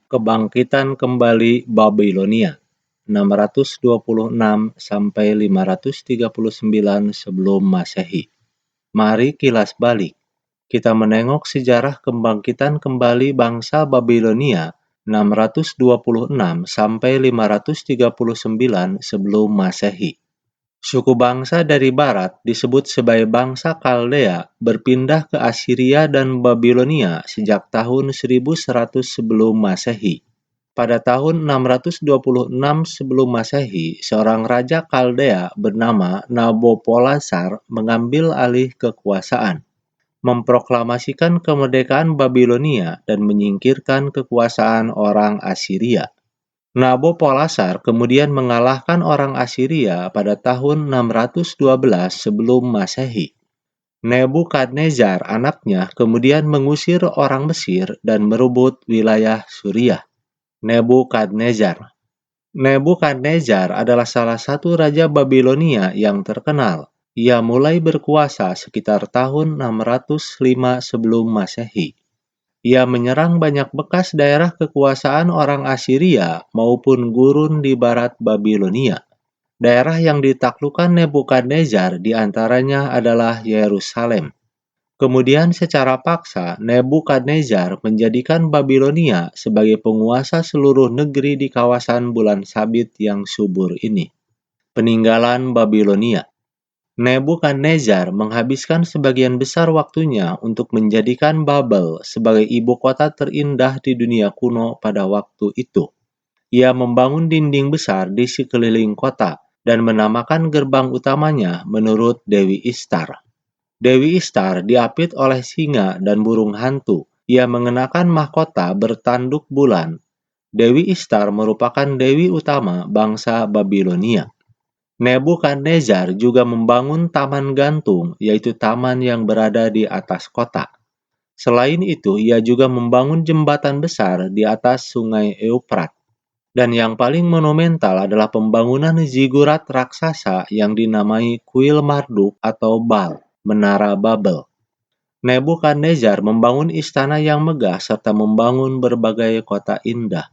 Kebangkitan kembali Babilonia 626 sampai 539 sebelum Masehi. Mari kilas balik. Kita menengok sejarah kebangkitan kembali bangsa Babilonia 626 sampai 539 sebelum Masehi. Suku bangsa dari barat disebut sebagai bangsa Kaldea berpindah ke Assyria dan Babilonia sejak tahun 1100 sebelum Masehi. Pada tahun 626 sebelum Masehi, seorang raja Kaldea bernama Nabopolassar mengambil alih kekuasaan, memproklamasikan kemerdekaan Babilonia dan menyingkirkan kekuasaan orang Assyria. Nabopolassar kemudian mengalahkan orang Assyria pada tahun 612 sebelum Masehi. Nebukadnezar anaknya kemudian mengusir orang Mesir dan merebut wilayah Suriah. Nebukadnezar adalah salah satu raja Babilonia yang terkenal. Ia mulai berkuasa sekitar tahun 605 sebelum Masehi. Ia menyerang banyak bekas daerah kekuasaan orang Assyria maupun gurun di barat Babilonia. Daerah yang ditaklukkan Nebukadnezar diantaranya adalah Yerusalem. Kemudian secara paksa Nebukadnezar menjadikan Babilonia sebagai penguasa seluruh negeri di kawasan bulan sabit yang subur ini. Peninggalan Babilonia. Nebukadnezar menghabiskan sebagian besar waktunya untuk menjadikan Babel sebagai ibu kota terindah di dunia kuno pada waktu itu. Ia membangun dinding besar di sekeliling kota dan menamakan gerbang utamanya menurut Dewi Ishtar. Dewi Ishtar diapit oleh singa dan burung hantu. Ia mengenakan mahkota bertanduk bulan. Dewi Ishtar merupakan dewi utama bangsa Babilonia. Nebukadnezar juga membangun taman gantung, yaitu taman yang berada di atas kota. Selain itu, ia juga membangun jembatan besar di atas sungai Eufrat. Dan yang paling monumental adalah pembangunan zigurat raksasa yang dinamai Kuil Marduk atau Bal, Menara Babel. Nebukadnezar membangun istana yang megah serta membangun berbagai kota indah.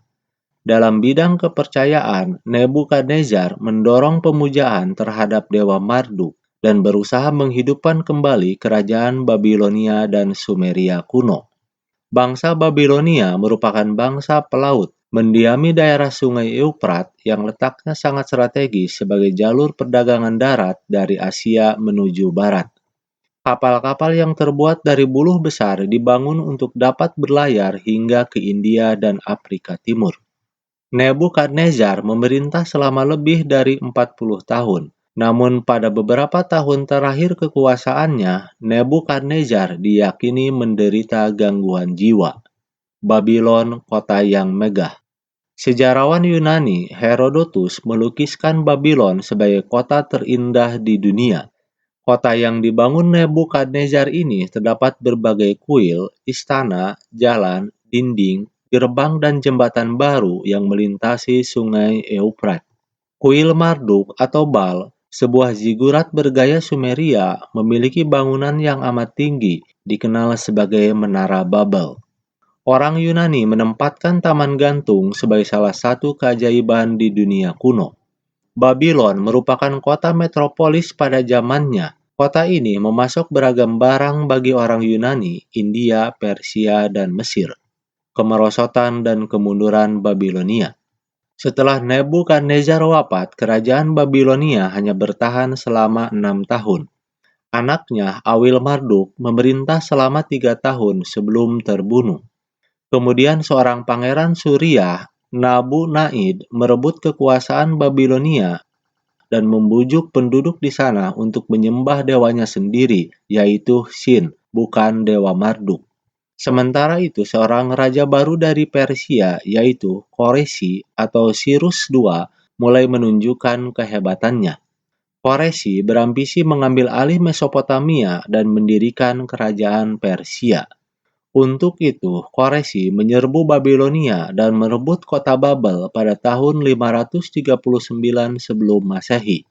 Dalam bidang kepercayaan, Nebukadnezar mendorong pemujaan terhadap Dewa Marduk dan berusaha menghidupkan kembali kerajaan Babilonia dan Sumeria kuno. Bangsa Babilonia merupakan bangsa pelaut, mendiami daerah sungai Eufrat yang letaknya sangat strategis sebagai jalur perdagangan darat dari Asia menuju barat. Kapal-kapal yang terbuat dari buluh besar dibangun untuk dapat berlayar hingga ke India dan Afrika Timur. Nebukadnezar memerintah selama lebih dari 40 tahun. Namun pada beberapa tahun terakhir kekuasaannya, Nebukadnezar diyakini menderita gangguan jiwa. Babylon, kota yang megah. Sejarawan Yunani Herodotus melukiskan Babylon sebagai kota terindah di dunia. Kota yang dibangun Nebukadnezar ini terdapat berbagai kuil, istana, jalan, dinding, gerbang dan jembatan baru yang melintasi sungai Eufrat. Kuil Marduk atau Bal, sebuah zigurat bergaya Sumeria, memiliki bangunan yang amat tinggi, dikenal sebagai Menara Babel. Orang Yunani menempatkan taman gantung sebagai salah satu keajaiban di dunia kuno. Babylon merupakan kota metropolis pada zamannya. Kota ini memasok beragam barang bagi orang Yunani, India, Persia, dan Mesir. Kemerosotan dan kemunduran Babilonia. Setelah Nebukadnezar wafat, kerajaan Babilonia hanya bertahan selama 6 tahun. Anaknya, Awil Marduk, memerintah selama 3 tahun sebelum terbunuh. Kemudian seorang pangeran Suriah, Nabu-Naid, merebut kekuasaan Babilonia dan membujuk penduduk di sana untuk menyembah dewanya sendiri, yaitu Sin, bukan Dewa Marduk. Sementara itu, seorang raja baru dari Persia, yaitu Koresi atau Cyrus II, mulai menunjukkan kehebatannya. Koresi berambisi mengambil alih Mesopotamia dan mendirikan kerajaan Persia. Untuk itu, Koresi menyerbu Babilonia dan merebut kota Babel pada tahun 539 sebelum Masehi.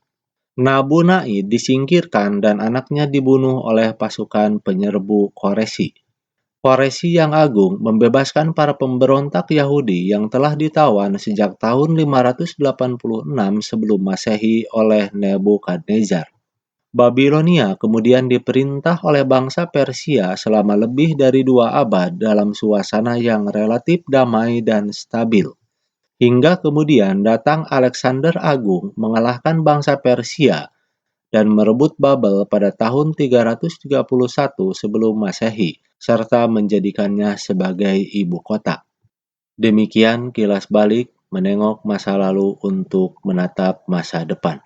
Nabu-Naid disingkirkan dan anaknya dibunuh oleh pasukan penyerbu Koresi. Koresi yang agung membebaskan para pemberontak Yahudi yang telah ditawan sejak tahun 586 sebelum Masehi oleh Nebukadnezar. Babilonia kemudian diperintah oleh bangsa Persia selama lebih dari 2 abad dalam suasana yang relatif damai dan stabil. Hingga kemudian datang Alexander Agung mengalahkan bangsa Persia dan merebut Babel pada tahun 331 sebelum Masehi, serta menjadikannya sebagai ibu kota. Demikian kilas balik menengok masa lalu untuk menatap masa depan.